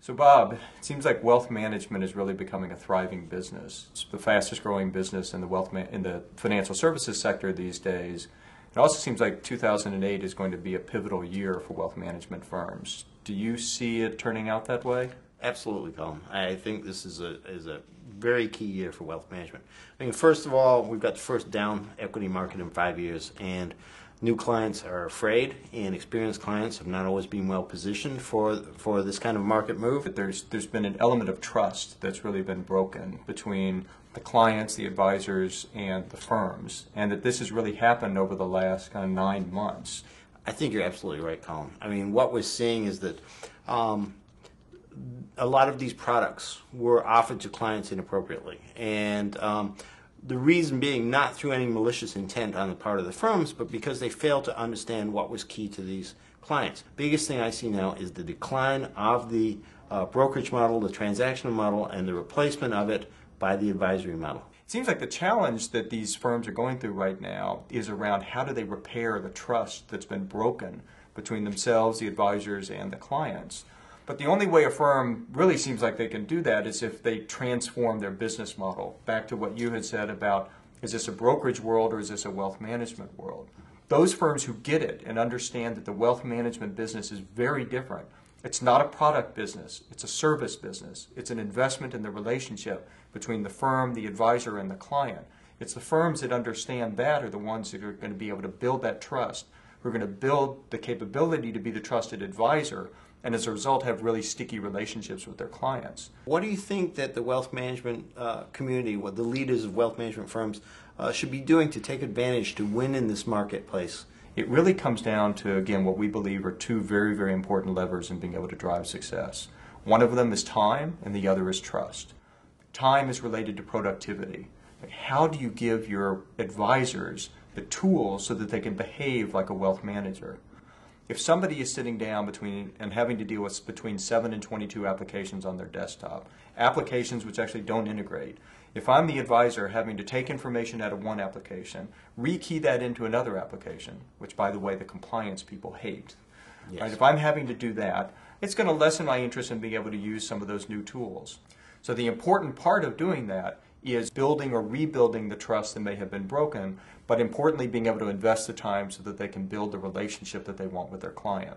So Bob, it seems like wealth management is really becoming a thriving business. It's the fastest growing business in the in the financial services sector these days. It also seems like 2008 is going to be a pivotal year for wealth management firms. Do you see it turning out that way? Absolutely, Colin. I think this is a very key year for wealth management. I mean, first of all, we've got the first down equity market in 5 years, and new clients are afraid, and experienced clients have not always been well positioned for this kind of market move. But there's been an element of trust that's really been broken between the clients, the advisors, and the firms, and that this has really happened over the last kind of 9 months. I think you're absolutely right, Colin. I mean, what we're seeing is that a lot of these products were offered to clients inappropriately, and the reason being not through any malicious intent on the part of the firms, but because they failed to understand what was key to these clients. Biggest thing I see now is the decline of the brokerage model, the transactional model, and the replacement of it by the advisory model. It seems like the challenge that these firms are going through right now is around how do they repair the trust that's been broken between themselves, the advisors, and the clients. But the only way a firm really seems like they can do that is if they transform their business model. Back to what you had said about, is this a brokerage world or is this a wealth management world? Those firms who get it and understand that the wealth management business is very different. It's not a product business, it's a service business. It's an investment in the relationship between the firm, the advisor, and the client. It's the firms that understand that are the ones that are going to be able to build that trust, who are going to build the capability to be the trusted advisor, and as a result have really sticky relationships with their clients. What do you think that the wealth management community, what the leaders of wealth management firms should be doing to take advantage to win in this marketplace? It really comes down to, again, what we believe are two very, very important levers in being able to drive success. One of them is time, and the other is trust. Time is related to productivity. Like, how do you give your advisors the tools so that they can behave like a wealth manager? If somebody is sitting down and having to deal with between 7 and 22 applications on their desktop, applications which actually don't integrate, if I'm the advisor having to take information out of one application, rekey that into another application, which, by the way, the compliance people hate. Yes. Right? If I'm having to do that, it's going to lessen my interest in being able to use some of those new tools. So the important part of doing that is building or rebuilding the trust that may have been broken, but importantly being able to invest the time so that they can build the relationship that they want with their client.